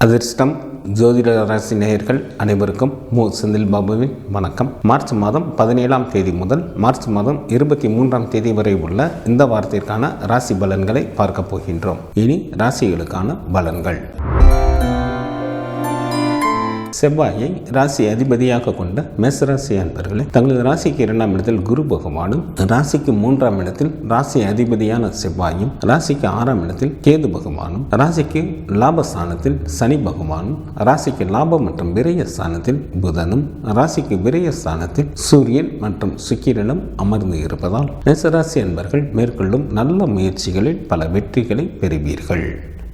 அதிர்ஷ்டம் ஜோதிட ராசி நேயர்கள் அனைவருக்கும் செந்தில் பாபுவின் வணக்கம். மார்ச் மாதம் 17ஆம் தேதி முதல் மார்ச் மாதம் 23ஆம் தேதி வரை உள்ள இந்த வாரத்திற்கான ராசி பலன்களை பார்க்க போகின்றோம். இனி ராசிகளுக்கான பலன்கள். செவ்வாயை ராசி அதிபதியாக கொண்ட மேசராசி அன்பர்களே, தங்களது ராசிக்கு 2ஆம் இடத்தில் குரு பகவானும், ராசிக்கு 3ஆம் இடத்தில் ராசி அதிபதியான செவ்வாயும், ராசிக்கு 6ஆம் இடத்தில் கேது பகவானும், ராசிக்கு லாபஸ்தானத்தில் சனி பகவானும், ராசிக்கு லாபம் மற்றும் விரய ஸ்தானத்தில் புதனும், ராசிக்கு விரய ஸ்தானத்தில் சூரியன் மற்றும் சுக்கிரனும் அமர்ந்து இருப்பதால் மேசராசி அன்பர்கள் மேற்கொள்ளும் நல்ல முயற்சிகளில் பல வெற்றிகளை பெறுவீர்கள்.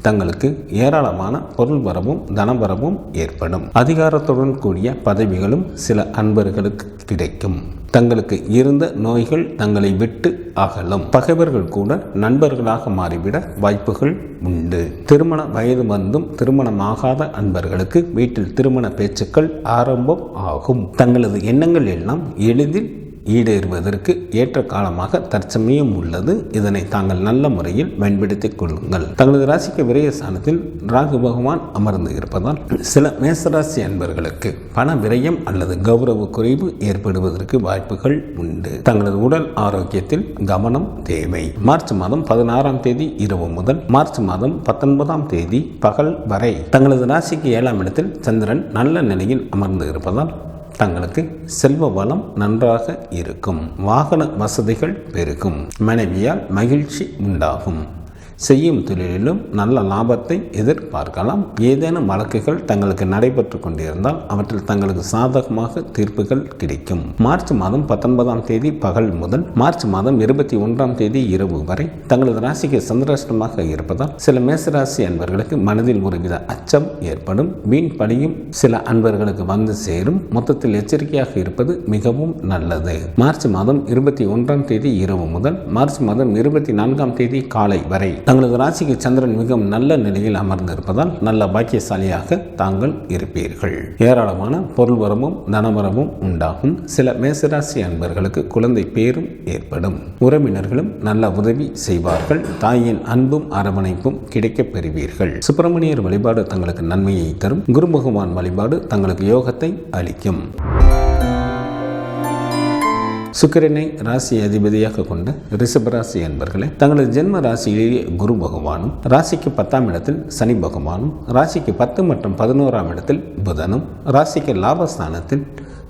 தங்களுக்கு ஏராளமான பொருள் வரவும் தனவரவும் ஏற்படும். அதிகாரத்துடன் கூடிய பதவிகளும் சில அன்பர்களுக்கு கிடைக்கும். தங்களுக்கு இருந்த நோய்கள் தங்களை விட்டு அகலும். பகைவர்கள் கூட நண்பர்களாக மாறிவிட வாய்ப்புகள் உண்டு. திருமண வயது வந்தும் திருமணமாகாத அன்பர்களுக்கு வீட்டில் திருமண பேச்சுக்கள் ஆரம்பம் ஆகும். தங்களது எண்ணங்கள் எல்லாம் எளிதில் ஈடேறுவதற்கு ஏற்ற காலமாக தற்சமயம் உள்ளது. இதனை தாங்கள் நல்ல முறையில் பயன்படுத்திக் கொள்ளுங்கள். தங்களது ராசிக்கு விரயஸ்தானத்தில் ராகு பகவான் அமர்ந்து இருப்பதால் சில மேசராசி அன்பர்களுக்கு பண விரயம் அல்லது கௌரவ குறைவு ஏற்படுவதற்கு வாய்ப்புகள் உண்டு. தங்களது உடல் ஆரோக்கியத்தில் கவனம் தேவை. மார்ச் மாதம் 16ஆம் தேதி இரவு முதல் மார்ச் மாதம் 19ஆம் தேதி பகல் வரை தங்களது ராசிக்கு 7ஆம் இடத்தில் சந்திரன் நல்ல நிலையில் அமர்ந்து இருப்பதால் தங்களுக்கு செல்வ வளம் நன்றாக இருக்கும். வாகன வசதிகள் பெருகும். மனைவியால் மகிழ்ச்சி உண்டாகும். செய்யும் தொழிலிலும் நல்ல லாபத்தை எதிர்பார்க்கலாம். ஏதேனும் வழக்குகள் தங்களுக்கு நடைபெற்று கொண்டிருந்தால் அவற்றில் தங்களுக்கு சாதகமாக தீர்ப்புகள் கிடைக்கும். மார்ச் மாதம் 19ஆம் தேதி பகல் முதல் மார்ச் மாதம் 21ஆம் தேதி இரவு வரை தங்களது ராசிக்கு சந்திராஷ்டமாக இருப்பதால் சில மேசராசி அன்பர்களுக்கு மனதில் ஒருவித அச்சம் ஏற்படும். வீண் பணியும் சில அன்பர்களுக்கு வந்து சேரும். மொத்தத்தில் எச்சரிக்கையாக இருப்பது மிகவும் நல்லது. மார்ச் மாதம் 21ஆம் தேதி இரவு முதல் மார்ச் மாதம் 24ஆம் தேதி காலை வரை தங்களது ராசிக்கு சந்திரன் மிகவும் நல்ல நிலையில் அமர்ந்து இருப்பதால் நல்ல பாக்கியசாலியாக தாங்கள் இருப்பீர்கள். ஏராளமான பொருள் வரமும் தனவரமும் உண்டாகும். சில மேசராசி அன்பர்களுக்கு குழந்தை பேரும் ஏற்படும். உறவினர்களும் நல்ல உதவி செய்வார்கள். தாயின் அன்பும் அரவணைப்பும் கிடைக்கப் பெறுவீர்கள். சுப்பிரமணியர் வழிபாடு தங்களுக்கு நன்மையை தரும். குரு பகவான் வழிபாடு தங்களுக்கு யோகத்தை அளிக்கும். சுக்கிரனை ராசி அதிபதியாக கொண்ட ரிஷபராசி அன்பர்களே, தங்களது ஜென்ம ராசியிலேயே குரு பகவானும், ராசிக்கு 10ஆம் இடத்தில் சனி பகவானும், ராசிக்கு 10 மற்றும் 11ஆம் இடத்தில் புதனும், ராசிக்கு லாபஸ்தானத்தில்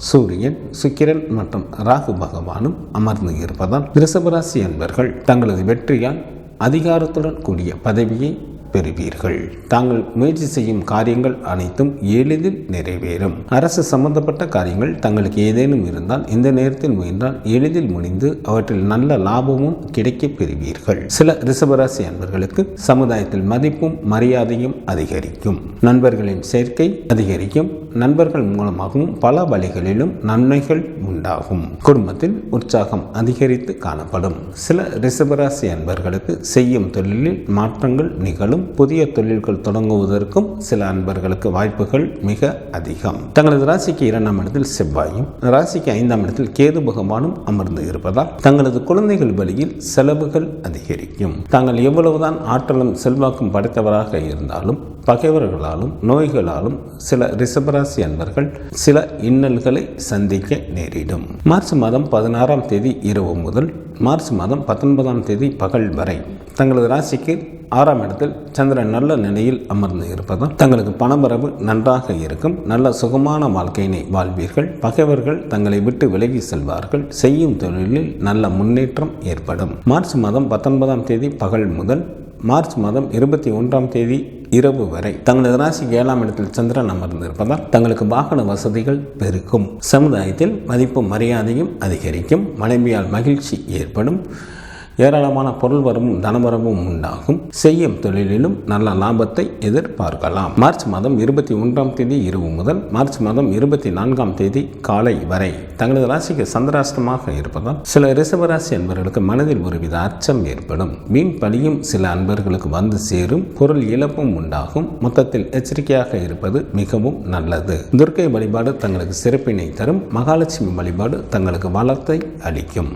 சூரியன், சுக்கிரன் மற்றும் ராகு பகவானும் அமர்ந்து இருப்பதால் ரிஷபராசி அன்பர்கள் தங்களது வெற்றியால் அதிகாரத்துடன் கூடிய பதவியை பெறுவீர்கள். தாங்கள் முயற்சி செய்யும் காரியங்கள் அனைத்தும் எளிதில் நிறைவேறும். அரசு சம்பந்தப்பட்ட காரியங்கள் தங்களுக்கு ஏதேனும் இருந்தால் இந்த நேரத்தில் முயன்றால் எளிதில் முடிந்து அவற்றில் நல்ல லாபமும் கிடைக்கப் பெறுவீர்கள். சில ரிஷபராசி அன்பர்களுக்கு சமுதாயத்தில் மதிப்பும் மரியாதையும் அதிகரிக்கும். நண்பர்களின் சேர்க்கை அதிகரிக்கும். நண்பர்கள் மூலமாகவும் பல வழிகளிலும் நன்மைகள் உண்டாகும். குடும்பத்தில் உற்சாகம் அதிகரித்து காணப்படும். சில ரிஷபராசி அன்பர்களுக்கு செய்யும் தொழிலில் மாற்றங்கள் நிகழும். புதிய தொழில்கள் தொடங்குவதற்கும் சில அன்பர்களுக்கு வாய்ப்புகள் மிக அதிகம். தங்களது ராசிக்கு 2ஆம் இடத்தில் செவ்வாயும், ராசிக்கு 5ஆம் இடத்தில் கேது பகவானும் அமர்ந்து இருப்பதால் தங்களது குழந்தைகள் வழியில் செலவுகள் அதிகரிக்கும். தாங்கள் எவ்வளவுதான் ஆற்றலும் செல்வாக்கும் படைத்தவராக இருந்தாலும் பகைவர்களாலும் நோய்களாலும் சில ரிஷபராசி அன்பர்கள் சில இன்னல்களை சந்திக்க நேரிடும். மார்ச் மாதம் 16ஆம் தேதி இரவு முதல் மார்ச் மாதம் 19ஆம் தேதி பகல் வரை தங்களது ராசிக்கு 6ஆம் இடத்தில் சந்திரன் நல்ல நிலையில் அமர்ந்து இருப்பதால் தங்களுக்கு பணவரவு நன்றாக இருக்கும். நல்ல சுகமான வாழ்க்கையினை வாழ்வீர்கள். பகைவர்கள் தங்களை விட்டு விலகி செல்வார்கள். செய்யும் தொழிலில் நல்ல முன்னேற்றம் ஏற்படும். மார்ச் மாதம் 19ஆம் தேதி பகல் முதல் மார்ச் மாதம் 21ஆம் தேதி இரவு வரை தங்களது ராசிக்கு 7ஆம் இடத்தில் சந்திரன் அமர்ந்து இருப்பதால் தங்களுக்கு வாகன வசதிகள் பெருக்கும். சமுதாயத்தில் மதிப்பும் மரியாதையும் அதிகரிக்கும். மனைவியால் மகிழ்ச்சி ஏற்படும். ஏராளமான பொருள் வரவும் தனவரவும் உண்டாகும். செய்யும் தொழிலிலும் நல்ல லாபத்தை எதிர்பார்க்கலாம். மார்ச் மாதம் 21ஆம் தேதி இரவு முதல் மார்ச் மாதம் 24ஆம் தேதி காலை வரை தங்களது ராசிக்கு சந்திராஷ்டமாக இருப்பதால் சில ரிஷபராசி அன்பர்களுக்கு மனதில் ஒருவித அச்சம் ஏற்படும். வீண் பலியும் சில அன்பர்களுக்கு வந்து சேரும். பொருள் இழப்பும் உண்டாகும். மொத்தத்தில் எச்சரிக்கையாக இருப்பது மிகவும் நல்லது. துர்க்கை வழிபாடு தங்களுக்கு சிறப்பினை தரும். மகாலட்சுமி வழிபாடு தங்களுக்கு வளத்தை அளிக்கும்.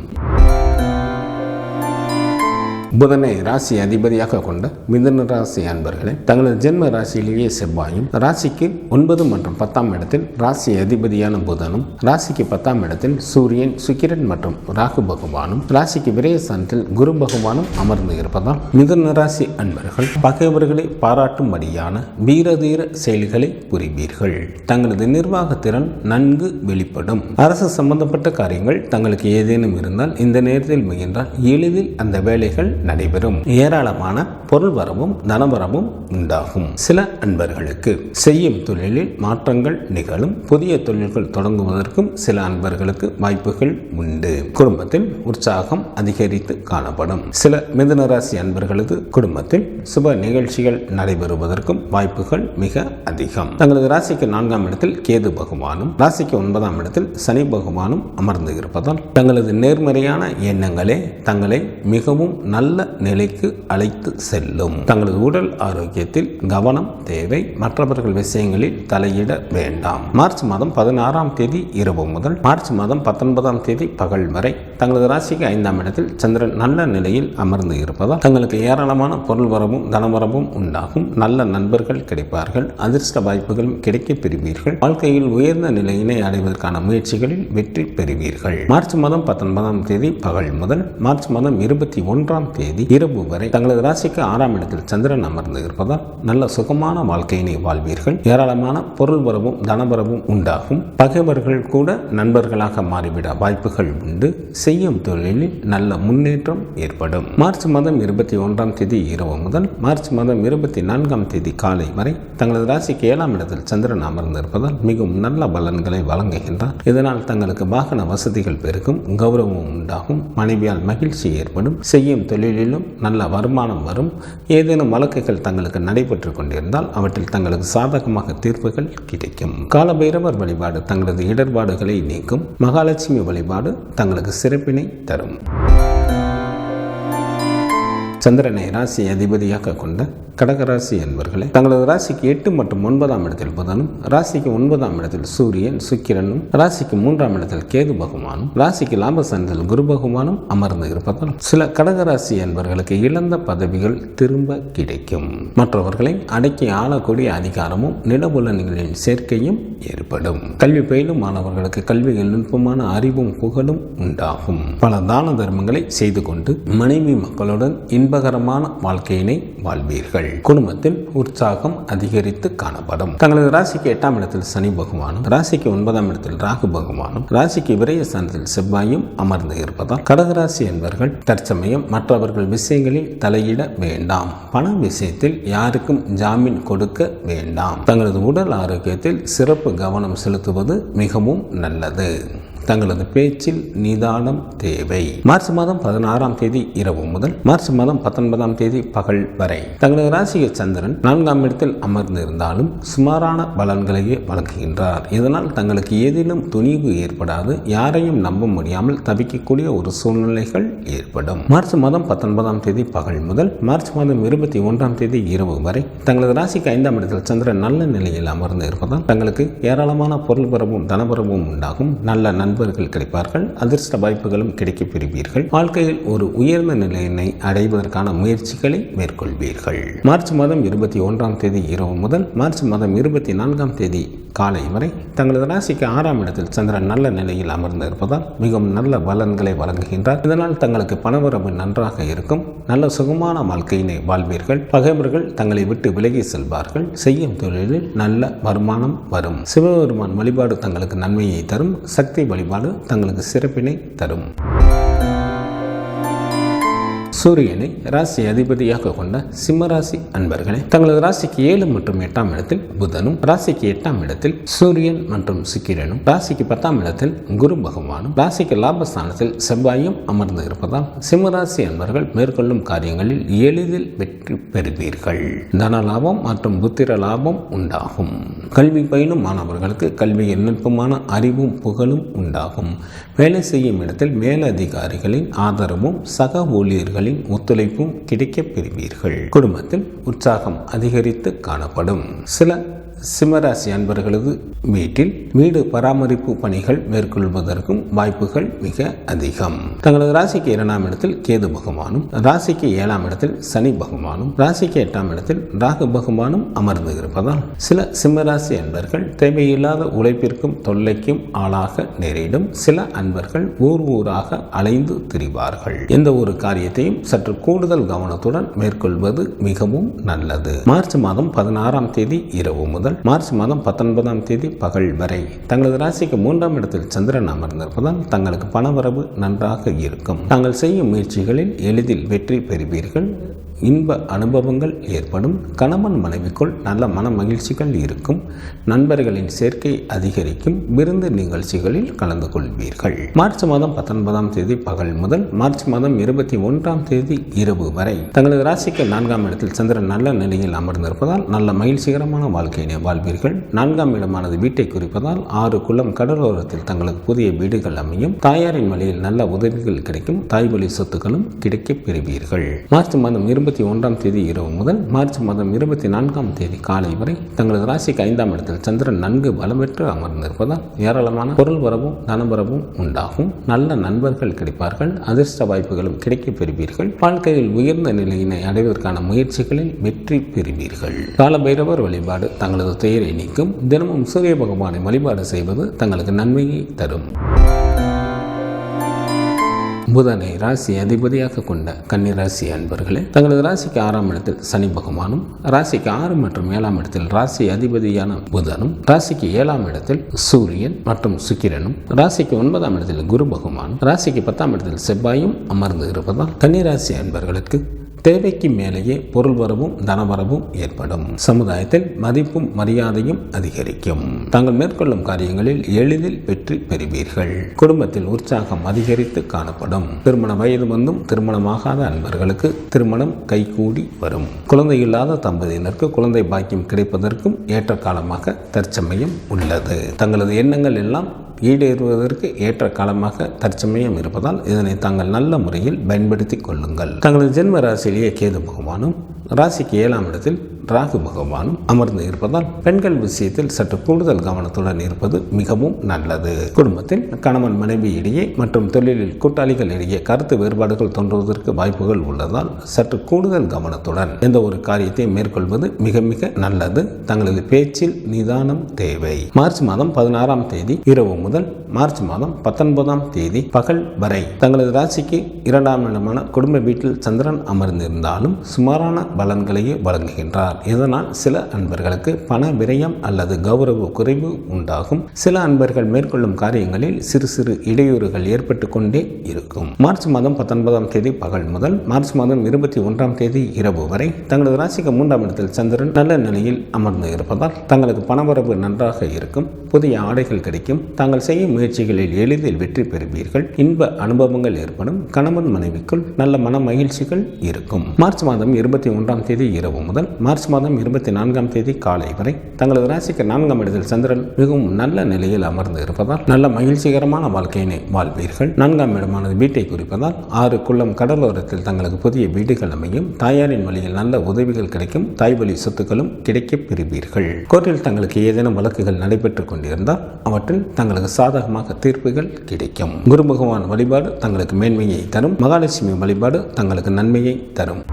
புதனை ராசி அதிபதியாக கொண்ட மிதுன ராசி அன்பர்களே, தங்களது ஜென்ம ராசியிலேயே செவ்வாயும், ராசிக்கு 9 மற்றும் 10ஆம் இடத்தில் ராசி அதிபதியான புதனும், ராசிக்கு 10ஆம் இடத்தில் சூரியன், சுக்கிரன் மற்றும் ராகு பகவானும், ராசிக்கு விரயஸ்தானத்தில் குரு பகவானும் அமர்ந்து இருப்பதால் மிதுன ராசி அன்பர்கள் பகைவர்களை பாராட்டும்படியான வீரதீர செயல்களை புரிவீர்கள். தங்களது நிர்வாக திறன் நன்கு வெளிப்படும். அரசு சம்பந்தப்பட்ட காரியங்கள் தங்களுக்கு ஏதேனும் இருந்தால் இந்த நேரத்தில் முயன்றால் எளிதில் அந்த வேலைகள் நடைபெறும். ஏராளமான பொருள் வரவும் தனவரவும் உண்டாகும். சில அன்பர்களுக்கு செய்யும் தொழிலில் மாற்றங்கள் நிகழும். புதிய தொழில்கள் தொடங்குவதற்கும் சில அன்பர்களுக்கு வாய்ப்புகள் உண்டு. குடும்பத்தில் உற்சாகம் அதிகரித்து காணப்படும். சில மிதுன ராசி அன்பர்களது குடும்பத்தில் சுப நிகழ்ச்சிகள் நடைபெறுவதற்கும் வாய்ப்புகள் மிக அதிகம். தங்களது ராசிக்கு 4ஆம் இடத்தில் கேது பகவானும், ராசிக்கு 9ஆம் இடத்தில் சனி பகவானும் அமர்ந்து இருப்பதால் தங்களது நேர்மறையான எண்ணங்களே தங்களை மிகவும் நல்ல நிலைக்கு அழைத்து செல்லும். தங்களது உடல் ஆரோக்கியத்தில் கவனம் தேவை. மற்றவர்கள் விஷயங்களில் தலையிட வேண்டாம். மார்ச் மாதம் 16ஆம் தேதி இரவு முதல் மார்ச் மாதம் 19ஆம் தேதி பகல் வரை தங்களது ராசிக்கு 5ஆம் இடத்தில் சந்திரன் நல்ல நிலையில் அமர்ந்து இருப்பதால் தங்களுக்கு ஏராளமான பொருள் வரவும் தனவரவும் உண்டாகும். நல்ல நண்பர்கள் கிடைப்பார்கள். அதிர்ஷ்ட வாய்ப்புகளும் கிடைக்க பெறுவீர்கள். வாழ்க்கையில் உயர்ந்த நிலையினை அடைவதற்கான முயற்சிகளில் வெற்றி பெறுவீர்கள். மார்ச் மாதம் 19ஆம் தேதி பகல் முதல் மார்ச் மாதம் 21ஆம் தேதி இரவு வரை தங்களது ராசிக்கு 6ஆம் இடத்தில் சந்திரன் அமர்ந்து இருப்பதால் நல்ல சுகமான வாழ்க்கையினை வாழ்வீர்கள். ஏராளமான பொருள் வரவும் தனவரவும் உண்டாகும். பகைவர்கள் கூட நண்பர்களாக மாறிவிட வாய்ப்புகள் உண்டு. செய்யும் தொழிலில் நல்ல முன்னேற்றம் ஏற்படும். மார்ச் மாதம் 21ஆம் தேதி இரவு முதல் மார்ச் மாதம் 24ஆம் தேதி காலை வரை தங்களது ராசிக்கு 7ஆம் இடத்தில் சந்திரன் அமர்ந்து இருப்பதால் மிகவும் நல்ல பலன்களை வழங்குகின்றார். இதனால் தங்களுக்கு வாகன வசதிகள் பெருகும். கௌரவம் உண்டாகும். மனைவியால் மகிழ்ச்சி ஏற்படும். செய்யும் தொழிலிலும் நல்ல வருமானம் வரும். ஏதேனும் வழக்குகள் தங்களுக்கு நடைபெற்று கொண்டிருந்தால் அவற்றில் தங்களுக்கு சாதகமாக தீர்ப்புகள் கிடைக்கும். காலபைரவர் வழிபாடு தங்களது இடர்பாடுகளை நீக்கும். மகாலட்சுமி வழிபாடு தங்களுக்கு சிறப்பினை தரும். சந்திரனை ராசி அதிபதியாக கொண்ட கடகராசி என்பர்களே, தங்களது ராசிக்கு 8 மற்றும் 9ஆம் இடத்தில் புதனும், ராசிக்கு 9ஆம் இடத்தில் சூரியன், சுக்கிரனும், ராசிக்கு 3ஆம் இடத்தில் கேது பகவானும், ராசிக்கு லாபஸ்தானத்தில் குரு பகவானும் அமர்ந்து இருப்பதால் சில கடகராசி என்பவர்களுக்கு இழந்த பதவிகள் திரும்ப கிடைக்கும். மற்றவர்களை அடக்கி ஆளக்கூடிய அதிகாரமும் நிலபுலன்களின் சேர்க்கையும் ஏற்படும். கல்வி பயிலும் மாணவர்களுக்கு கல்வியில் நுட்பமான அறிவும் புகழும் உண்டாகும். பல தான தர்மங்களை செய்து கொண்டு மனைவி மக்களுடன் இன்பகரமான வாழ்க்கையினை வாழ்வீர்கள். குடும்பத்தில் உற்சாகம் அதிகரித்து காணப்படும். தங்களது ராசிக்கு 8ஆம் இடத்தில் சனி பகவானும், ராசிக்கு 9ஆம் இடத்தில் ராகு பகவானும், ராசிக்கு விரயஸ்தானத்தில் செவ்வாயும் அமர்ந்து இருப்பதால் கடகராசி என்பவர்கள் தற்சமயம் மற்றவர்கள் விஷயங்களில் தலையிட வேண்டாம். பண விஷயத்தில் யாருக்கும் ஜாமீன் கொடுக்க வேண்டாம். தங்களது உடல் ஆரோக்கியத்தில் சிறப்பு கவனம் செலுத்துவது மிகவும் நல்லது. தங்களது பேச்சில் நிதானம் தேவை. மார்ச் மாதம் 16ஆம் தேதி இரவு முதல் மார்ச் மாதம் 19ஆம் தேதி பகல் வரை தங்களது ராசிக்கு சந்திரன் 4ஆம் இடத்தில் அமர்ந்து இருந்தாலும் சுமாரான பலன்களையே வழங்குகின்றார். இதனால் தங்களுக்கு ஏதேனும் துணிவு ஏற்படாது. யாரையும் நம்ப முடியாமல் தவிக்கக்கூடிய ஒரு சூழ்நிலைகள் ஏற்படும். மார்ச் மாதம் 19ஆம் தேதி பகல் முதல் மார்ச் மாதம் 21ஆம் தேதி இரவு வரை தங்களது ராசிக்கு 5ஆம் இடத்தில் சந்திரன் நல்ல நிலையில் அமர்ந்து இருப்பதால் தங்களுக்கு ஏராளமான பொருள் வரவும் தனவரவும் உண்டாகும். நல்ல நண்பர்கள் கிடைப்பார்கள். அதிர்ஷ்ட வாய்ப்புகளும் கிடைக்கப் பெறுவீர்கள். வாழ்க்கையில் ஒரு உயர்ந்த நிலையினை அடைவதற்கான முயற்சிகளை மேற்கொள்வீர்கள். மார்ச் மாதம் 21ஆம் தேதி இரவு முதல் மார்ச் மாதம் 24ஆம் தேதி காலை வரை தங்களது ராசிக்கு 6ஆம் இடத்தில் சந்திரன் நல்ல நிலையில் அமர்ந்து இருப்பதால் மிகவும் நல்ல பலன்களை வழங்குகின்றார். இதனால் தங்களுக்கு பணவரவு நன்றாக இருக்கும். நல்ல சுகமான வாழ்க்கையினை வாழ்வீர்கள். பகைவர்கள் தங்களை விட்டு விலகி செல்வார்கள். செய்யும் தொழிலில் நல்ல வருமானம் வரும். சிவபெருமான் வழிபாடு தங்களுக்கு நன்மையை தரும். சக்தி வழிபாடு தங்களுக்கு சிறப்பினை தரும். சூரியனை ராசி அதிபதியாக கொண்ட சிம்மராசி அன்பர்களே, தங்களது ராசிக்கு 7 மற்றும் 8ஆம் இடத்தில் புதனும், ராசிக்கு 8ஆம் இடத்தில் சூரியன் மற்றும் சுக்கிரனும், ராசிக்கு 10ஆம் இடத்தில் குரு பகவானும், ராசிக்கு லாபஸ்தானத்தில் செவ்வாயும் அமர்ந்து இருப்பதால் சிம்மராசி அன்பர்கள் மேற்கொள்ளும் காரியங்களில் எளிதில் வெற்றி பெறுவீர்கள். தன லாபம் மற்றும் புத்திர லாபம் உண்டாகும். கல்வி பயிலும் மாணவர்களுக்கு கல்வியில் நுட்பமான அறிவும் புகழும் உண்டாகும். வேலை செய்யும் இடத்தில் மேலதிகாரிகளின் ஆதரவும் சக ஊழியர்களின் ஒத்துழைப்பும் கிடைக்கப் பெறுவீர்கள். குடும்பத்தில் உற்சாகம் அதிகரித்து காணப்படும். சில சிம்மராசி அன்பர்களது வீட்டில் வீடு பராமரிப்பு பணிகள் மேற்கொள்வதற்கும் வாய்ப்புகள் மிக அதிகம். தங்களது ராசிக்கு 2ஆம் இடத்தில் கேது பகவானும், ராசிக்கு 7ஆம் இடத்தில் சனி பகவானும், ராசிக்கு 8ஆம் இடத்தில் ராகு பகவானும் அமர்ந்து இருப்பதால் சில சிம்மராசி அன்பர்கள் தேவையில்லாத உழைப்பிற்கும் தொல்லைக்கும் ஆளாக நேரிடும். சில அன்பர்கள் ஊராக அலைந்து திரிவார்கள். எந்த ஒரு காரியத்தையும் சற்று கூடுதல் கவனத்துடன் மேற்கொள்வது மிகவும் நல்லது. மார்ச் மாதம் 16ஆம் தேதி இரவு முதல் மார்ச் மாதம் 19ஆம் தேதி பகல் வரை தங்களது ராசிக்கு 3ஆம் இடத்தில் சந்திரன் அமர்ந்திருப்பதால் தங்களுக்கு பணவரவு நன்றாக இருக்கும். தாங்கள் செய்யும் முயற்சிகளில் எளிதில் வெற்றி பெறுவீர்கள். இன்ப அனுபவங்கள் ஏற்படும். கணவன் மனைவிக்குள் நல்ல மன மகிழ்ச்சிகள் இருக்கும். நண்பர்களின் சேர்க்கை அதிகரிக்கும். விருந்து நிகழ்ச்சிகளில் கலந்து கொள்வீர்கள். மார்ச் மாதம் 19ஆம் தேதி பகல் முதல் மார்ச் மாதம் 21ஆம் தேதி இரவு வரை தங்களது ராசிக்கு 4ஆம் இடத்தில் சந்திரன் நல்ல நிலையில் அமர்ந்திருப்பதால் நல்ல மகிழ்ச்சிகரமான வாழ்க்கையினை வாழ்வீர்கள். 4ஆம் இடமானது வீட்டை குறிப்பதால் 6 குளம் கடலோரத்தில் தங்களது புதிய வீடுகள் அமையும். தாயாரின் வழியில் நல்ல உதவிகள் கிடைக்கும். தாய்வழி சொத்துக்களும் கிடைக்கப் பெறுவீர்கள். மார்ச் மாதம் 21ஆம் தேதி இரவு முதல் மார்ச் மாதம் 24ஆம் தேதி காலை வரை தங்களது ராசிக்கு 5ஆம் இடத்தில் சந்திரன் நன்கு பலம் பெற்று அமர்ந்திருப்பதால் ஏராளமான பொருள் வரவும் தனவரவும் உண்டாகும். நல்ல நண்பர்கள் கிடைப்பார்கள். அதிர்ஷ்ட வாய்ப்புகளும் கிடைக்கப் பெறுவீர்கள். வாழ்க்கையில் உயர்ந்த நிலையினை அடைவதற்கான முயற்சிகளில் வெற்றி பெறுவீர்கள். கால பைரவர் வழிபாடு தங்களது துயரை நீக்கும். தினமும் சூரிய பகவானை வழிபாடு செய்வது தங்களுக்கு நன்மையை தரும். புதனை ராசி அதிபதியாக கொண்ட கன்னிராசி அன்பர்களே, தங்களது ராசிக்கு 6ஆம் இடத்தில் சனி பகவானும், ராசிக்கு 6 மற்றும் 7ஆம் இடத்தில் ராசி அதிபதியான புதனும், ராசிக்கு 7ஆம் இடத்தில் சூரியன் மற்றும் சுக்கிரனும், ராசிக்கு 9ஆம் இடத்தில் குரு பகவானும், ராசிக்கு 10ஆம் இடத்தில் செவ்வாயும் அமர்ந்து இருப்பதால் கன்னிராசி அன்பர்களுக்கு தேவைக்கு மேலேயே பொருள் வரவும் தனவரவும் ஏற்படும். சமுதாயத்தில் மதிப்பும் மரியாதையும் அதிகரிக்கும். தாங்கள் மேற்கொள்ளும் காரியங்களில் எளிதில் வெற்றி பெறுவீர்கள். குடும்பத்தில் உற்சாகம் அதிகரித்து காணப்படும். திருமண வயது வந்தும் திருமணமாகாத அன்பர்களுக்கு திருமணம் கைகூடி வரும். குழந்தை இல்லாத தம்பதியினருக்கு குழந்தை பாக்கியம் கிடைப்பதற்கும் ஏற்ற காலமாக தற்சமயம் உள்ளது. தங்களது எண்ணங்கள் எல்லாம் ஈடேறுவதற்கு ஏற்ற காலமாக தற்சமயம் இருப்பதால் இதனை தாங்கள் நல்ல முறையில் பயன்படுத்தி கொள்ளுங்கள். தங்களது ஜென்ம ராசியிலேயே கேது பகவானும், ராசிக்கு 7ஆம் இடத்தில் ராகு பகவானும் அமர்ந்து இருப்பதால் பெண்கள் விஷயத்தில் சற்று கூடுதல் கவனத்துடன் இருப்பது மிகவும் நல்லது. குடும்பத்தில் கணவன் மனைவி இடையே மற்றும் தொழிலில் கூட்டாளிகள் இடையே கருத்து வேறுபாடுகள் தோன்றுவதற்கு வாய்ப்புகள் உள்ளதால் சற்று கூடுதல் கவனத்துடன் எந்த ஒரு காரியத்தை மேற்கொள்வது மிக மிக நல்லது. தங்களது பேச்சில் நிதானம் தேவை. மார்ச் மாதம் 16ஆம் தேதி இரவு முதல் மார்ச் மாதம் 19ஆம் தேதி பகல் வரை தங்களது ராசிக்கு 2ஆம் இடமான குடும்ப வீட்டில் சந்திரன் அமர்ந்திருந்தாலும் சுமாரான பலன்களையே வழங்குகின்றார். இதனால் சில அன்பர்களுக்கு பண விரயம் அல்லது கௌரவ குறைவு உண்டாகும். சில அன்பர்கள் மேற்கொள்ளும் காரியங்களில் சிறு சிறு இடையூறுகள் ஏற்பட்டு கொண்டே இருக்கும். மார்ச் மாதம் 19ஆம் தேதி பகல் முதல் மார்ச் மாதம் 21ஆம் தேதி இரவு வரை தங்களது ராசிக்கு 3ஆம் இடத்தில் சந்திரன் நல்ல நிலையில் அமர்ந்து இருப்பதால் தங்களது பணவரவு நன்றாக இருக்கும். புதிய ஆடைகள் கிடைக்கும். தாங்கள் செய்யும் முயற்சிகளில் எளிதில் வெற்றி பெறுவீர்கள். இன்ப அனுபவங்கள் ஏற்படும். கணவன் மனைவிக்குள் நல்ல மன மகிழ்ச்சிகள் இருக்கும். மார்ச் மாதம் 21ஆம் தேதி இரவு முதல் மார்ச் மாதம் 24ஆம் தேதி காலை வரை தங்களது ராசிக்கு 4ஆம் இடத்தில் சந்திரன் மிகவும் நல்ல நிலையில் அமர்ந்து இருப்பதால் நல்ல மகிழ்ச்சிகரமான வாழ்க்கையினை வாழ்வீர்கள். 4ஆம் இடமானது வீட்டை குறிப்பதால் 6 குளம் கடலோரத்தில் தங்களது புதிய வீடுகள் அமையும். தாயாரின் வழியில் நல்ல உதவிகள் கிடைக்கும். தாய்வழி சொத்துக்களும் கிடைக்கப் பெறுவீர்கள். கோர்ட்டில் தங்களுக்கு ஏதேனும் வழக்குகள் நடைபெற்றுக் கொண்டிருந்தால் அவற்றில் தங்களுக்கு சாதகமாக தீர்ப்புகள் கிடைக்கும். குரு பகவான் வழிபாடு தங்களுக்கு மேன்மையை தரும். மகாலட்சுமி வழிபாடு தங்களுக்கு நன்மையை தரும்.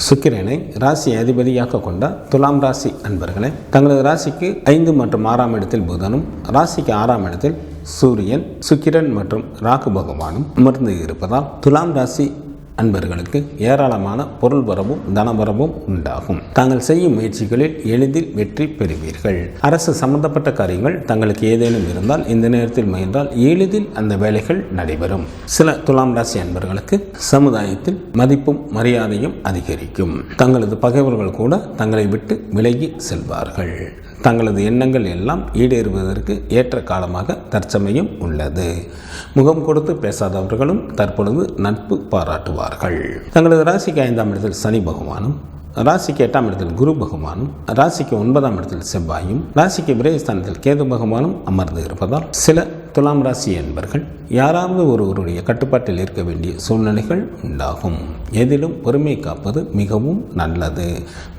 சுக்கிரனை ராசி அதிபதியாக கொண்ட துலாம் ராசி அன்பர்களே, தங்களது ராசிக்கு 5 மற்றும் 6ஆம் இடத்தில் புதனும், ராசிக்கு 6ஆம் இடத்தில் சூரியன், சுக்கிரன் மற்றும் ராகு பகவானும் அமர்ந்து இருப்பதால் துலாம் ராசி அன்பர்களுக்கு ஏராளமான பொருள் வரவும் தனவரவும் உண்டாகும். தாங்கள் செய்யும் முயற்சிகளில் எளிதில் வெற்றி பெறுவீர்கள். அரசு சம்பந்தப்பட்ட காரியங்கள் தங்களுக்கு ஏதேனும் இருந்தால் இந்த நேரத்தில் முயன்றால் எளிதில் அந்த வேலைகள் நடைபெறும். சில துலாம் ராசி அன்பர்களுக்கு சமுதாயத்தில் மதிப்பும் மரியாதையும் அதிகரிக்கும். தங்களது பகைவர்கள் கூட தங்களை விட்டு விலகி செல்வார்கள். தங்களது எண்ணங்கள் எல்லாம் ஈடேறுவதற்கு ஏற்ற காலமாக தற்சமயம் உள்ளது. முகம் கொடுத்து பேசாதவர்களும் தற்பொழுது நட்பு பாராட்டுவார்கள். தங்களது ராசிக்கு 5ஆம் இடத்தில் சனி பகவானும், ராசிக்கு 8ஆம் இடத்தில் குரு பகவானும், ராசிக்கு 9ஆம் இடத்தில் செவ்வாயும், ராசிக்கு விரயஸ்தானத்தில் கேது பகவானும் அமர்ந்து இருப்பதால் சில துலாம் ராசி என்பர்கள் யாராவது ஒருவருடைய கட்டுப்பாட்டில் இருக்க வேண்டிய சூழ்நிலைகள் உண்டாகும். எதிலும் பொறுமை காப்பது மிகவும் நல்லது.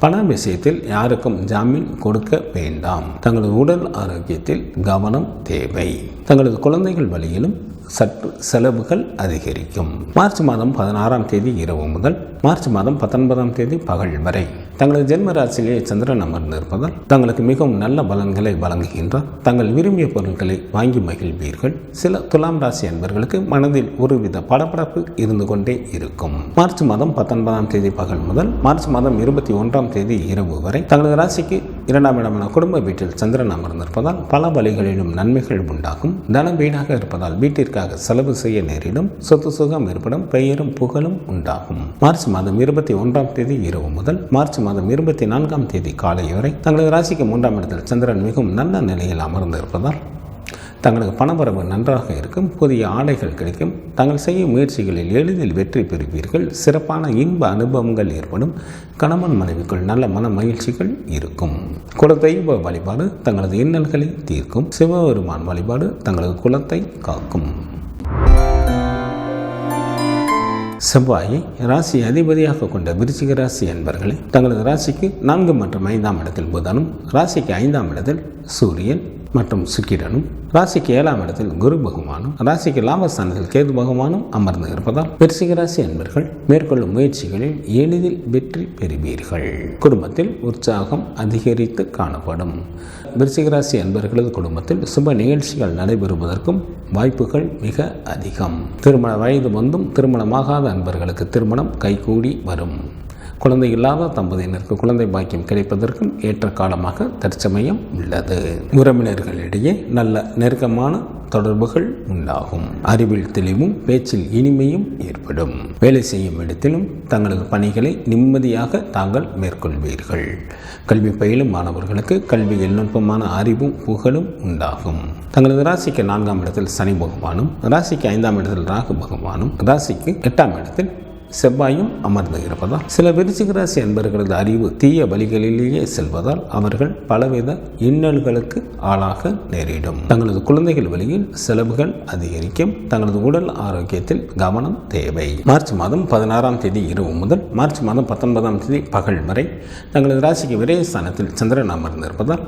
பண விஷயத்தில் யாருக்கும் ஜாமீன் கொடுக்க வேண்டாம். தங்களது உடல் ஆரோக்கியத்தில் கவனம் தேவை. தங்களது குழந்தைகள் வழியிலும் சற்று செலவுகள் அதிகரிக்கும். மார்ச் மாதம் 16ஆம் தேதி இரவு முதல் மார்ச் மாதம் 19ஆம் தேதி பகல் வரை தங்களது ஜென்ம ராசியிலேயே சந்திரன் அமர்ந்திருப்பதால் தங்களுக்கு மிகவும் நல்ல பலன்களை வழங்குகின்றார். தங்கள் விரும்பிய பொருட்களை வாங்கி மகிழ்வீர்கள். சில துலாம் ராசி என்பவர்களுக்கு மனதில் ஒருவித படபடப்பு இருந்து கொண்டே இருக்கும். மார்ச் மாதம் 19ஆம் தேதி பகல் முதல் மார்ச் மாதம் 21ஆம் தேதி இரவு வரை தங்களது ராசிக்கு 2ஆம் இடமான குடும்ப வீட்டில் சந்திரன் அமர்ந்திருப்பதால் பல வழிகளிலும் நன்மைகள் உண்டாகும். தன வீடாக இருப்பதால் வீட்டிற்காக செலவு செய்ய நேரிடும். சொத்து சுகம் ஏற்படும். பெயரும் புகழும் உண்டாகும். மார்ச் மாதம் 21ஆம் தேதி இரவு முதல் மார்ச் மாதம் 24ஆம் தேதி காலை வரை தங்களது ராசிக்கு 3ஆம் இடத்தில் சந்திரன் மிகவும் நல்ல நிலையில் அமர்ந்திருப்பதால் தங்களுக்கு பணவரவு நன்றாக இருக்கும். புதிய ஆடைகள் கிடைக்கும். தாங்கள் செய்யும் முயற்சிகளில் எளிதில் வெற்றி பெறுவீர்கள். சிறப்பான இன்ப அனுபவங்கள் ஏற்படும். கணவன் மனைவிக்குள் நல்ல மன மகிழ்ச்சிகள் இருக்கும். குலதெய்வ வழிபாடு தங்களது இன்னல்களை தீர்க்கும். சிவபெருமான் வழிபாடு தங்களது குலத்தை காக்கும். செவ்வாயை ராசி அதிபதியாக கொண்ட விருச்சிக ராசி என்பவர்களை தங்களது ராசிக்கு 4 மற்றும் 5ஆம் இடத்தில் புதனும், ராசிக்கு 5ஆம் இடத்தில் சூரியன் மற்றும் சுக்கிரனும், ராசிக்கு 7ஆம் இடத்தில் குரு பகவானும், ராசிக்கு லாபஸ்தானத்தில் கேது பகவானும் அமர்ந்து இருப்பதால் விருச்சிக ராசி என்பவர்கள் மேற்கொள்ளும் முயற்சிகளில் எளிதில் வெற்றி பெறுவீர்கள். குடும்பத்தில் உற்சாகம் அதிகரித்து காணப்படும். விருச்சிக ராசி என்பவர்களது குடும்பத்தில் சுப நிகழ்ச்சிகள் நடைபெறுவதற்கும் வாய்ப்புகள் மிக அதிகம். திருமண வயது வந்தும் திருமணமாகாத அன்பர்களுக்கு திருமணம் கைகூடி வரும். குழந்தை இல்லாத தம்பதியினருக்கு குழந்தை பாக்கியம் கிடைப்பதற்கும் ஏற்ற காலமாக தற்சமயம் உள்ளது. உறவினர்களிடையே நல்ல நெருக்கமான தொடர்புகள் உண்டாகும். அறிவில் தெளிவும் பேச்சில் இனிமையும் ஏற்படும். வேலை செய்யும் இடத்திலும் தங்களது பணிகளை நிம்மதியாக தாங்கள் மேற்கொள்வீர்கள். கல்வி பயிலும் மாணவர்களுக்கு கல்வியில் நுட்பமான அறிவும் புகழும் உண்டாகும். தங்களது ராசிக்கு 4ஆம் இடத்தில் சனி பகவானும், ராசிக்கு 5ஆம் இடத்தில் ராகு பகவானும், ராசிக்கு 8ஆம் இடத்தில் செவ்வாயும் அமர்ந்து இருப்பதால் சில விருச்சிக ராசி என்பவர்களது அறிவு தீய வழிகளிலேயே செல்வதால் அவர்கள் பலவித இன்னல்களுக்கு ஆளாக நேரிடும். தங்களது குழந்தைகள் வழியில் செலவுகள் அதிகரிக்கும். தங்களது உடல் ஆரோக்கியத்தில் கவனம் தேவை. மார்ச் மாதம் 16ஆம் தேதி இரவு முதல் மார்ச் மாதம் 19ஆம் தேதி பகல் வரை தங்களது ராசிக்கு விரயஸ்தானத்தில் சந்திரன் அமர்ந்திருப்பதால்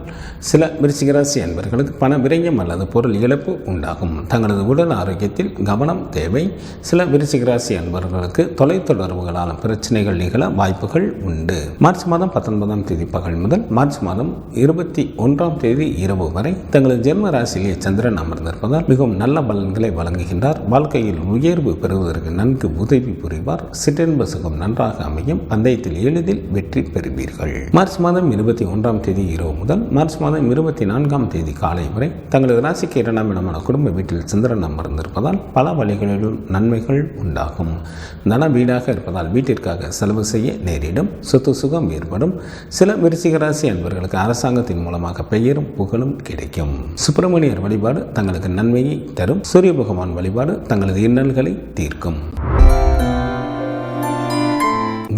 சில விருச்சிக ராசி என்பவர்களுக்கு பண விரயம் அல்லது பொருள் இழப்பு உண்டாகும். தங்களது உடல் ஆரோக்கியத்தில் கவனம் தேவை. சில விருச்சிக ராசி என்பவர்களுக்கு தொலைத்தொடர்புகளான பிரச்சனைகள் நிகழ வாய்ப்புகள் உண்டு. மார்ச் மாதம் 19ஆம் தேதி பகல் முதல் மார்ச் மாதம் 21ஆம் தேதி இரவு வரை தங்களது ஜென்ம ராசியிலே சந்திரன் அமர்ந்திருப்பதால் மிகவும் நல்ல பலன்களை வழங்குகின்றார். வாழ்க்கையில் உயர்வு பெறுவதற்கு நன்கு உதவி புரிவார். சிற்றின்ப சுகம் நன்றாக அமையும். பந்தயத்தில் எளிதில் வெற்றி பெறுவீர்கள். மார்ச் மாதம் 21ஆம் தேதி இரவு முதல் மார்ச் மாதம் 24ஆம் தேதி காலை வரை தங்களது ராசிக்கு 2ஆம் இடமான குடும்ப வீட்டில் சந்திரன் அமர்ந்திருப்பதால் பல வழிகளிலும் நன்மைகள் உண்டாகும். தன வீடாக இருப்பதால் வீட்டிற்காக செலவு செய்ய நேரிடும். சொத்து சுகம் ஏற்படும். சில விருச்சிக ராசி என்பவர்களுக்கு அரசாங்கத்தின் மூலமாக பெயரும் புகழும் கிடைக்கும். சுப்பிரமணியர் வழிபாடு தங்களுக்கு நன்மையை தரும். சூரிய பகவான் வழிபாடு தங்களது இன்னல்களை தீர்க்கும்.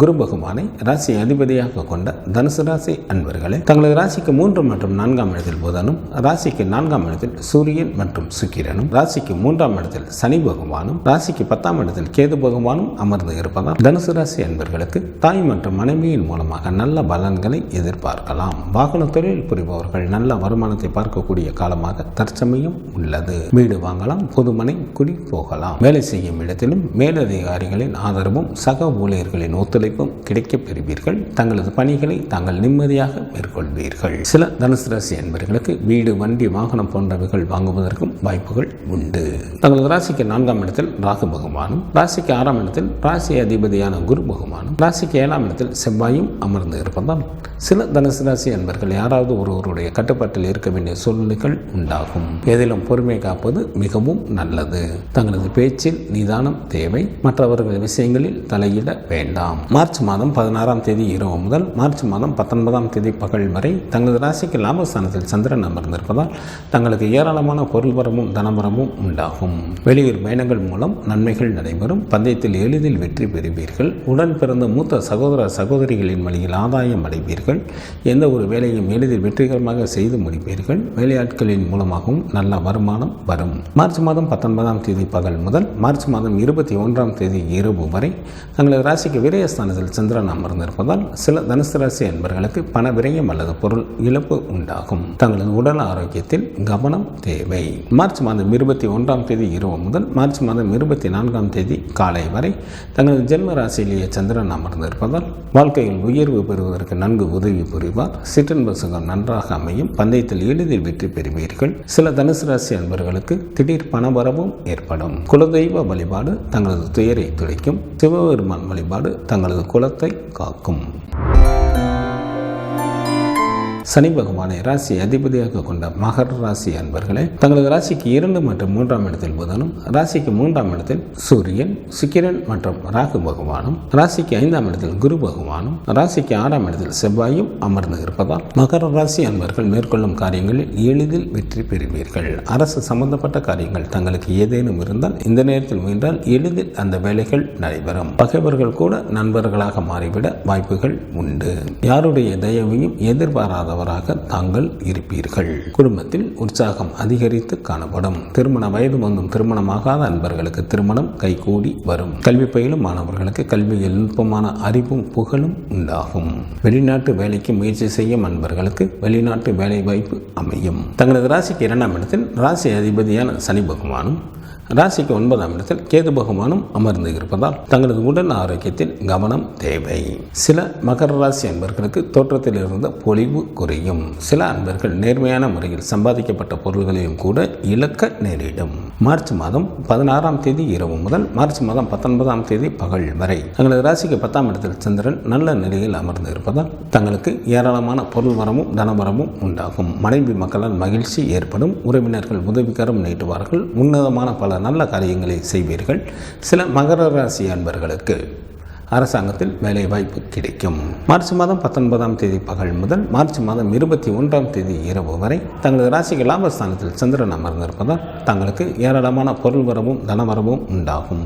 குரு பகவானை ராசி அதிபதியாக கொண்ட தனுசு ராசி அன்பர்களே தங்களது ராசிக்கு 3 மற்றும் 4ஆம் இடத்தில் புதனும், ராசிக்கு 4ஆம் இடத்தில் சூரியன் மற்றும் சுக்கிரனும், ராசிக்கு 3ஆம் இடத்தில் சனி பகவானும், ராசிக்கு 10ஆம் இடத்தில் கேது பகவானும் அமர்ந்து இருப்பதால் தனுசு ராசி அன்பர்களுக்கு தாய் மற்றும் மனைவியின் மூலமாக நல்ல பலன்களை எதிர்பார்க்கலாம். வாகன தொழில் புரிபவர்கள் நல்ல வருமானத்தை பார்க்கக்கூடிய காலமாக தற்சமயம் உள்ளது. வீடு வாங்கலாம். பொதுமனை குடி போகலாம். வேலை செய்யும் இடத்திலும் மேலதிகாரிகளின் ஆதரவும் சக ஊழியர்களின் ஒத்துழைப்பு கிடைக்கப் பெறுவீர்கள். தங்களது பணிகளை தாங்கள் நிம்மதியாக மேற்கொள்வீர்கள். சில தனுசு ராசி என்பவர்களுக்கு வீடு, வண்டி, வாகனம் போன்றவைகள் வாங்குவதற்கும் வாய்ப்புகள் உண்டு. தங்களது ராசிக்கு 4ஆம் இடத்தில் ராகு பகவானும், ராசிக்கு 6ஆம் இடத்தில் ராசி அதிபதியான குரு பகவானும், ராசிக்கு 7ஆம் இடத்தில் செவ்வாயும் அமர்ந்து இருப்பதால் சில தனுசு ராசி என்பவர்கள் யாராவது ஒருவருடைய கட்டுப்பாட்டில் இருக்க வேண்டிய சூழ்நிலைகள் உண்டாகும். எதிலும் பொறுமை காப்பது மிகவும் நல்லது. தங்களது பேச்சில் நிதானம் தேவை. மற்றவர்கள் விஷயங்களில் தலையிட வேண்டாம். மார்ச் மாதம் 16ஆம் தேதி இரவு முதல் மார்ச் மாதம் 19ஆம் தேதி பகல் வரை தங்களது ராசிக்கு லாபஸ்தானத்தில் சந்திரன் அமர்ந்திருப்பதால் தங்களுக்கு ஏராளமான பொருள் வரமும் தனவரமும் உண்டாகும். வெளியூர் பயணங்கள் மூலம் நன்மைகள் நடைபெறும். பந்தயத்தில் எளிதில் வெற்றி பெறுவீர்கள். உடன் பிறந்த மூத்த சகோதர சகோதரிகளின் வழியில் ஆதாயம் அடைவீர்கள். எந்த ஒரு வேலையும் எளிதில் வெற்றிகரமாக செய்து முடிப்பீர்கள். வேலையாட்களின் மூலமாகவும் நல்ல வருமானம் வரும். மார்ச் மாதம் 19ஆம் தேதி பகல் முதல் மார்ச் மாதம் 21ஆம் தேதி இரவு வரை தங்களது ராசிக்கு விரயஸ்தானத்தில் சந்திரன் அமர்ந்திருப்பதால் சில தனுசு ராசி அன்பர்களுக்கு பண விரயம் அல்லது பொருள் இழப்பு உண்டாகும். தங்களது உடல் ஆரோக்கியத்தில் கவனம் தேவை. மார்ச் மாதம் 21ஆம் தேதி இரவு முதல் மார்ச் மாதம் 24ஆம் தேதி காலை வரை தங்களது ஜென்ம ராசியிலேயே சந்திரன் அமர்ந்திருப்பதால் வாழ்க்கையில் உயர்வு பெறுவதற்கு நன்கு உதவி புரிவார். சிற்றின்ப சுகம் நன்றாக அமையும். பந்தயத்தில் எளிதில் வெற்றி பெறுவீர்கள். சில தனுசு ராசி அன்பர்களுக்கு திடீர் பணவரவும் ஏற்படும். குலதெய்வ வழிபாடு தங்களது துயரை துடைக்கும். சிவபெருமான் வழிபாடு தங்களது குலத்தை காக்கும். சனி பகவானை ராசி அதிபதியாக கொண்ட மகர ராசி அன்பர்களே, தங்களது ராசிக்கு 2 மற்றும் 3ஆம் இடத்தில் புதனும், ராசிக்கு 3ஆம் இடத்தில் சூரியன், சுக்கிரன் மற்றும் ராகு பகவானும், ராசிக்கு 5ஆம் இடத்தில் குரு பகவானும், ராசிக்கு 6ஆம் இடத்தில் செவ்வாயும் அமர்ந்து இருப்பதால் மகர ராசி அன்பர்கள் மேற்கொள்ளும் காரியங்களில் எளிதில் வெற்றி பெறுவீர்கள். அரசு சம்பந்தப்பட்ட காரியங்கள் தங்களுக்கு ஏதேனும் இருந்தால் இந்த நேரத்தில் முயன்றால் எளிதில் அந்த வேலைகள் நடைபெறும். பகைவர்கள் கூட நண்பர்களாக மாறிவிட வாய்ப்புகள் உண்டு. யாருடைய தயவையும் எதிர்பாராத தாங்கள் இருப்பீர்கள். குடும்பத்தில் உற்சாகம் அதிகரித்து காணப்படும். திருமண வயது வந்தும் திருமணமாகாத அன்பர்களுக்கு திருமணம் கைகூடி வரும். கல்வி பயிலும் மாணவர்களுக்கு கல்வியில் நுட்பமான அறிவும் புகழும் உண்டாகும். வெளிநாட்டு வேலைக்கு முயற்சி செய்யும் அன்பர்களுக்கு வெளிநாட்டு வேலை வாய்ப்பு அமையும். தங்களது ராசிக்கு 2ஆம் இடத்தில் ராசி அதிபதியான சனி பகவானும், ராசிக்கு 9ஆம் இடத்தில் கேது பகவானும் அமர்ந்து இருப்பதால் தங்களது உடல் ஆரோக்கியத்தில் கவனம் தேவை. சில மகர ராசி அன்பர்களுக்கு தோற்றத்தில் இருந்த பொலிவு குறையும். சில அன்பர்கள் நேர்மையான முறையில் சம்பாதிக்கப்பட்ட பொருள்களையும் கூட இழக்க நேரிடும். மார்ச் மாதம் 16ஆம் தேதி இரவு முதல் மார்ச் மாதம் 19ஆம் தேதி பகல் வரை தங்களது ராசிக்கு 10ஆம் இடத்தில் சந்திரன் நல்ல நிலையில் அமர்ந்து இருப்பதால் தங்களுக்கு ஏராளமான பொருள் வரமும் தனவரமும் உண்டாகும். மனைவி மக்களால் மகிழ்ச்சி ஏற்படும். உறவினர்கள் உதவிகரம் நீட்டுவார்கள். உன்னதமான பல நல்ல காரியங்களை செய்வீர்கள். சில மகர ராசி அன்பர்களுக்கு அரசாங்கத்தில் வேலை வாய்ப்பு கிடைக்கும். மார்ச் மாதம் 19ஆம் தேதி பகல் முதல் மார்ச் மாதம் 21ஆம் தேதி இரவு வரை தங்களது ராசிக்கு லாபஸ்தானத்தில் சந்திரன் அமர்ந்திருப்பதால் தங்களுக்கு ஏராளமான பொருள் வரவும் தனவரவும் உண்டாகும்.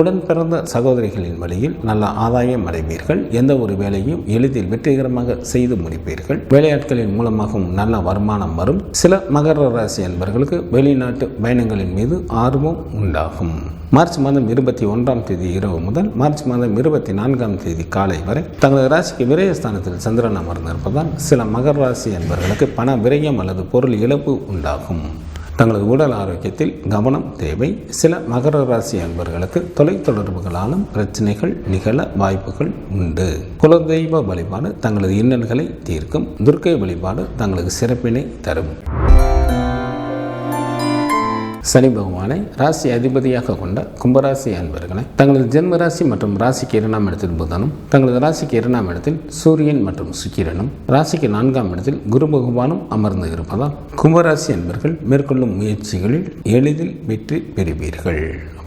உடன் பிறந்த சகோதரிகளின் வழியில் நல்ல ஆதாயம் அடைவீர்கள். எந்த ஒரு வேலையும் எளிதில் வெற்றிகரமாக செய்து முடிப்பீர்கள். வேலையாட்களின் மூலமாகவும் நல்ல வருமானம் வரும். சில மகர ராசி அன்பர்களுக்கு வெளிநாட்டு பயணங்களின் மீது ஆர்வம் உண்டாகும். மார்ச் மாதம் 21ஆம் தேதி இரவு முதல் மார்ச் மாதம் 24ஆம் தேதி காலை வரை தங்களது ராசிக்கு விரயஸ்தானத்தில் சந்திரன் அமர்ந்திருப்பதால் சில மகர ராசி அன்பர்களுக்கு பண விரயம் அல்லது பொருள் இழப்பு உண்டாகும். தங்களது உடல் ஆரோக்கியத்தில் கவனம் தேவை. சில மகர ராசி அன்பர்களுக்கு தொலைத்தொடர்புகளாலும் பிரச்சனைகள் நிகழ வாய்ப்புகள் உண்டு. குலதெய்வ வழிபாடு தங்களது இன்னல்களை தீர்க்கும். துர்க்கை வழிபாடு தங்களது சிறப்பினை தரும். சனி பகவானை ராசி அதிபதியாக கொண்ட கும்பராசி அன்பர்களை தங்களது ஜென்ம ராசி மற்றும் ராசிக்கு 2ஆம் இடத்தில் புதனும், தங்களது ராசிக்கு 2ஆம் இடத்தில் சூரியன் மற்றும் சுக்கிரனும், ராசிக்கு 4ஆம் இடத்தில் குரு பகவானும் அமர்ந்து இருப்பதால் கும்பராசி அன்பர்கள் மேற்கொள்ளும் முயற்சிகளில் எளிதில் வெற்றி பெறுவீர்கள்.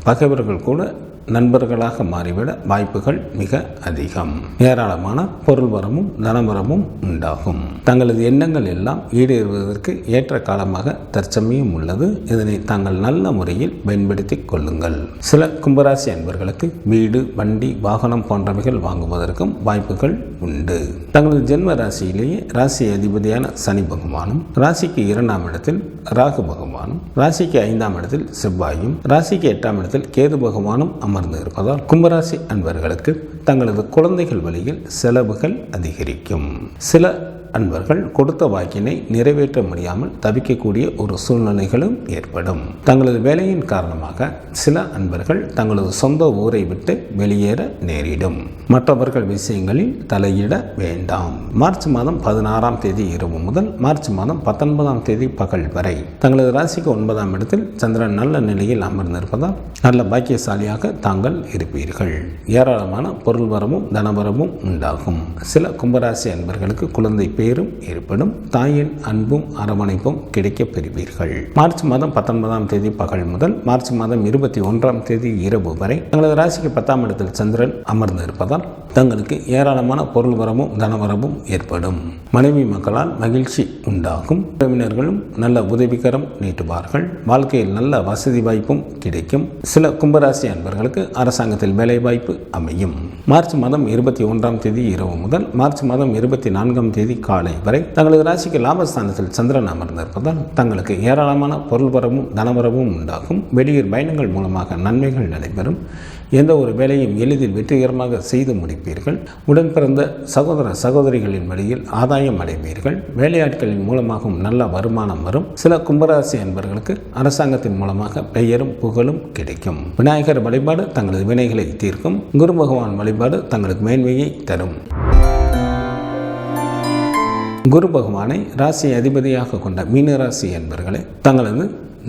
பகைவர்கள் கூட நண்பர்களாக மாறிவிட வாய்ப்புகள் மிக அதிகம். ஏராளமான பொருள் வரமும் தனவரமும் உண்டாகும். தங்களது எண்ணங்கள் எல்லாம் ஈடேறுவதற்கு ஏற்ற காலமாக தற்சமயம் உள்ளது. இதனை தாங்கள் நல்ல முறையில் பயன்படுத்திக் கொள்ளுங்கள். சில கும்பராசி அன்பர்களுக்கு வீடு, வண்டி, வாகனம் போன்றவைகள் வாங்குவதற்கும் வாய்ப்புகள் உண்டு. தங்களது ஜென்ம ராசியிலேயே ராசி அதிபதியான சனி பகவானும், ராசிக்கு 2ஆம் இடத்தில் ராகு பகவானும், ராசிக்கு 5ஆம் இடத்தில் செவ்வாயும், ராசிக்கு 8ஆம் இடத்தில் கேது பகவானும் அமர்ந்து இருப்பதால் கும்பராசி அன்பர்களுக்கு தங்களது குழந்தைகள் வழியில் செலவுகள் அதிகரிக்கும். சில அன்பர்கள் கொடுத்த வாக்கினை நிறைவேற்ற முடியாமல் தவிக்கக்கூடிய ஒரு சூழ்நிலைகளும் ஏற்படும். தங்களது வேலையின் காரணமாக சில அன்பர்கள் தங்களது சொந்த ஊரை விட்டு வெளியேற நேரிடும். மற்றவர்கள் விஷயங்களில் தலையிட வேண்டாம். மார்ச் மாதம் 16ஆம் தேதி இரவு முதல் மார்ச் மாதம் 19ஆம் தேதி பகல் வரை தங்களது ராசிக்கு 9ஆம் இடத்தில் சந்திரன் நல்ல நிலையில் அமர்ந்திருப்பதால் நல்ல பாக்கியசாலியாக தாங்கள் இருப்பீர்கள். ஏராளமான பொருள் வரமும் தனவரமும் உண்டாகும். சில கும்பராசி அன்பர்களுக்கு குழந்தை பேரும் ஏற்படும். தாயின் அன்பும் அரவணைப்பும் கிடைக்கப் பெறுவீர்கள். மார்ச் மாதம் 19ஆம் தேதி பகல் முதல் மார்ச் மாதம் 21ஆம் தேதி இரவு வரை தங்களது ராசிக்கு 10ஆம் இடத்தில் சந்திரன் அமர்ந்து இருப்பதால் தங்களுக்கு ஏராளமான பொருள் வரவும் தனவரவும் ஏற்படும். மனைவி மக்களால் மகிழ்ச்சி உண்டாகும். உறவினர்களும் நல்ல உதவிகரம் நீட்டுவார்கள். வாழ்க்கையில் நல்ல வசதி வாய்ப்பும் கிடைக்கும். சில கும்பராசி அன்பர்களுக்கு அரசாங்கத்தில் வேலை வாய்ப்பு அமையும். மார்ச் மாதம் 21ஆம் தேதி இரவு முதல் மார்ச் மாதம் 24ஆம் தேதி காலை வரை தங்களது ராசிக்கு லாபஸ்தானத்தில் சந்திரன் அமர்ந்திருப்பதால் தங்களுக்கு ஏராளமான பொருள் வரவும் தனவரவும் உண்டாகும். வெளியூர் பயணங்கள் மூலமாக நன்மைகள் நடைபெறும். எந்த ஒரு வேலையும் எளிதில் வெற்றிகரமாக செய்து முடிப்பீர்கள். உடன் பிறந்த சகோதர சகோதரிகளின் வழியில் ஆதாயம் அடைவீர்கள். வேலையாட்களின் மூலமாகவும் நல்ல வருமானம் வரும். சில கும்பராசி அன்பர்களுக்கு அரசாங்கத்தின் மூலமாக பெயரும் புகழும் கிடைக்கும். விநாயகர் வழிபாடு தங்களது வினைகளை தீர்க்கும். குரு பகவான் வழிபாடு தங்களுக்கு மேன்மையை தரும். குரு பகவானை ராசி அதிபதியாக கொண்ட மீனராசி அன்பர்களை தங்களது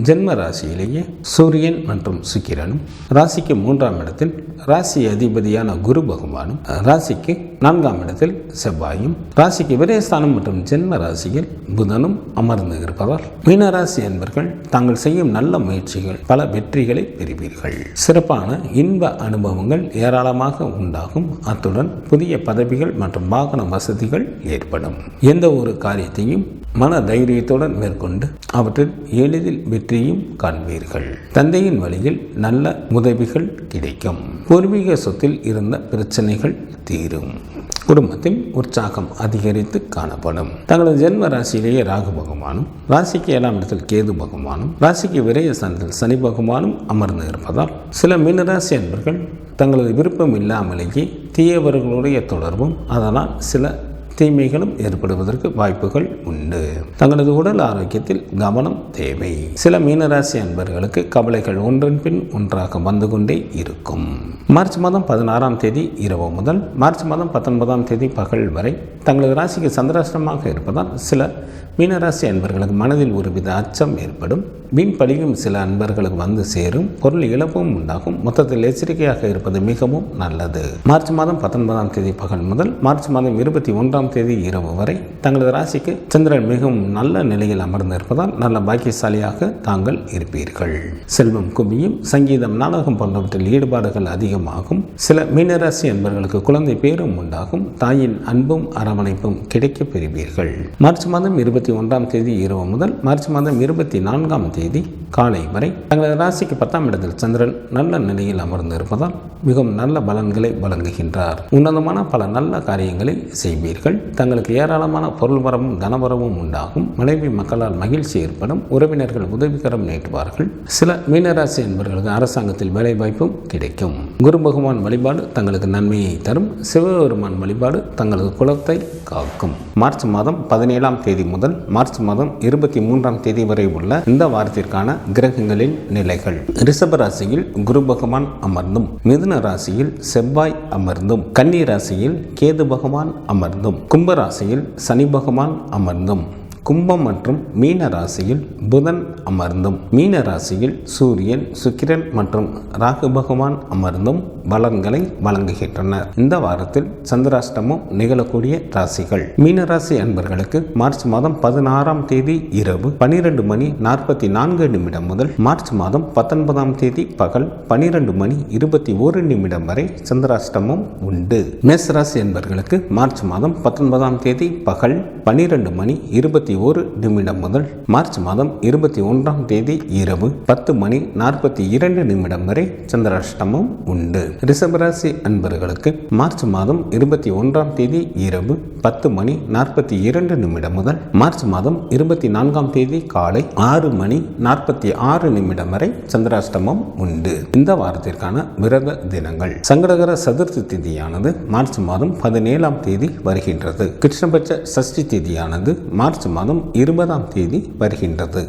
ஜென்ம ராசியிலேயே சூரியன் மற்றும் சுக்கிரனும் ராசிக்கு 3ஆம் இடத்தில் ராசி அதிபதியான குரு பகவானும் ராசிக்கு 4ஆம் இடத்தில் செவ்வாயும் ராசிக்கு விரயஸ்தானம் மற்றும் ஜென்ம ராசியில் புதனும் அமர்ந்து இருப்பதால் மீனராசி அன்பர்கள் தாங்கள் செய்யும் நல்ல முயற்சிகள் பல வெற்றிகளை பெறுவீர்கள். சிறப்பான இன்ப அனுபவங்கள் ஏராளமாக உண்டாகும். அத்துடன் புதிய பதவிகள் மற்றும் வாகன வசதிகள் ஏற்படும். எந்த ஒரு காரியத்தையும் மன தைரியத்துடன் மேற்கொண்டு அவற்றில் எளிதில் வெற்றியும் காண்பீர்கள். தந்தையின் வழியில் நல்ல உதவிகள் கிடைக்கும். பூர்வீக சொத்தில் இருந்த பிரச்சனைகள் தீரும். குடும்பத்தில் உற்சாகம் அதிகரித்து காணப்படும். தங்களது ஜென்ம ராசியிலேயே ராகு பகவானும் ராசிக்கு 7ஆம் இடத்தில் கேது பகவானும் ராசிக்கு விரயஸ்தானத்தில் சனி பகவானும் அமர்ந்து இருப்பதால் சில மீனராசி அன்பர்கள் தங்களது விருப்பம் இல்லாமலேயே தீயவர்களுடைய தொடர்பும் அதனால் சில தீமைகளும் ஏற்படுவதற்கு வாய்ப்புகள் உண்டு. தங்களது உடல் ஆரோக்கியத்தில் கவனம் தேவை. சில மீனராசி அன்பர்களுக்கு கவலைகள் ஒன்றன் பின் ஒன்றாக வந்து கொண்டே இருக்கும். மார்ச் மாதம் 16ஆம் தேதி இரவு முதல் மார்ச் மாதம் 19ஆம் தேதி பகல் வரை தங்களது ராசிக்கு சந்திராஷ்டமமாக இருப்பதால் சில மீனராசி அன்பர்களுக்கு மனதில் ஒருவித அச்சம் ஏற்படும். வீண் பழியும் சில அன்பர்களுக்கு வந்து சேரும். பொருள் இழப்பும் உண்டாகும். மொத்தத்தில் எச்சரிக்கையாக இருப்பது மிகவும் நல்லது. மார்ச் மாதம் 19ஆம் தேதி பகல் முதல் மார்ச் மாதம் 21ஆம் தேதி இரவு வரை தங்களது ராசிக்கு சந்திரன் மிகவும் நல்ல நிலையில் அமர்ந்து இருப்பதால் நல்ல பாக்கியசாலியாக தாங்கள் இருப்பீர்கள். செல்வம் குவியும். சங்கீதம் நாடகம் போன்றவற்றில் ஈடுபாடுகள் அதிகமாகும். சில மீனராசி அன்பர்களுக்கு குழந்தை பேரும் உண்டாகும். தாயின் அன்பும் அரவணைப்பும் கிடைக்க பெறுவீர்கள். மார்ச் மாதம் 21ஆம் தேதி இரவு முதல் மார்ச் மாதம் 24ஆம் தேதி காலை வரை தங்களது ராசிக்கு 10ஆம் இடத்தில் சந்திரன் நல்ல நிலையில் அமர்ந்து இருப்பதால் மிகவும் நல்ல பலன்களை வழங்குகின்றார். உன்னதமான பல நல்ல காரியங்களை செய்வீர்கள். தங்களுக்கு ஏராளமான பொருள் வரவும் தனவரவும் உண்டாகும். மனைவி மக்களால் மகிழ்ச்சி ஏற்படும். உறவினர்கள் உதவிகரம் நீட்டுவார்கள். சில மீனராசி என்பவர்களுக்கு அரசாங்கத்தில் வேலை வாய்ப்பும் கிடைக்கும். குரு பகவான் வழிபாடு தங்களுக்கு நன்மையை தரும். சிவபெருமான் வழிபாடு தங்களது குலத்தை காக்கும். மார்ச் மாதம் 17ஆம் தேதி முதல் மார்ச் மாதம் 23ஆம் தேதி வரை உள்ள இந்த வாரத்திற்கான கிரகங்களின் நிலைகள். ரிஷப ராசியில் குரு பகவான் அமர்ந்தும், மிதுன ராசியில் செவ்வாய் அமர்ந்தும், கன்னி ராசியில் கேது பகவான் அமர்ந்தும், கும்ப ராசியில் சனி பகவான் அமர்ந்தும், கும்பம் மற்றும் மீன ராசியில் புதன் அமர்ந்தும், மீன ராசியில் சூரியன், சுக்கிரன் மற்றும் ராகு பகவான் அமர்ந்தும் பலன்களை வழங்குகின்றனர். இந்த வாரத்தில் சந்திராஷ்டமம் நிகழக்கூடிய ராசிகள். மீனராசி அன்பர்களுக்கு மார்ச் மாதம் 16ஆம் தேதி இரவு 12:44 முதல் மார்ச் மாதம் 19ஆம் தேதி பகல் 12:21 வரை சந்திராஷ்டமம் உண்டு. மேசராசி அன்பர்களுக்கு மார்ச் மாதம் 19ஆம் தேதி பகல் 12:21 முதல் மார்ச் மாதம் 21ஆம் தேதி இரவு 10:42 வரை சந்திராஷ்டமம் உண்டு. ரிஷபராசி அன்பர்களுக்கு மார்ச் மாதம் 21ஆம் தேதி இரவு 10:42 முதல் மார்ச் மாதம் 24ஆம் தேதி காலை 6:46 வரை சந்திராஷ்டமம் உண்டு. இந்த வாரத்திற்கான விரத தினங்கள். சங்கடகர சதுர்த்தி திதியானது மார்ச் மாதம் 17ஆம் தேதி வருகின்றது. கிருஷ்ணபட்ச சஷ்டி திதியானது மார்ச் மாதம் 20ஆம் தேதி வருகின்றது.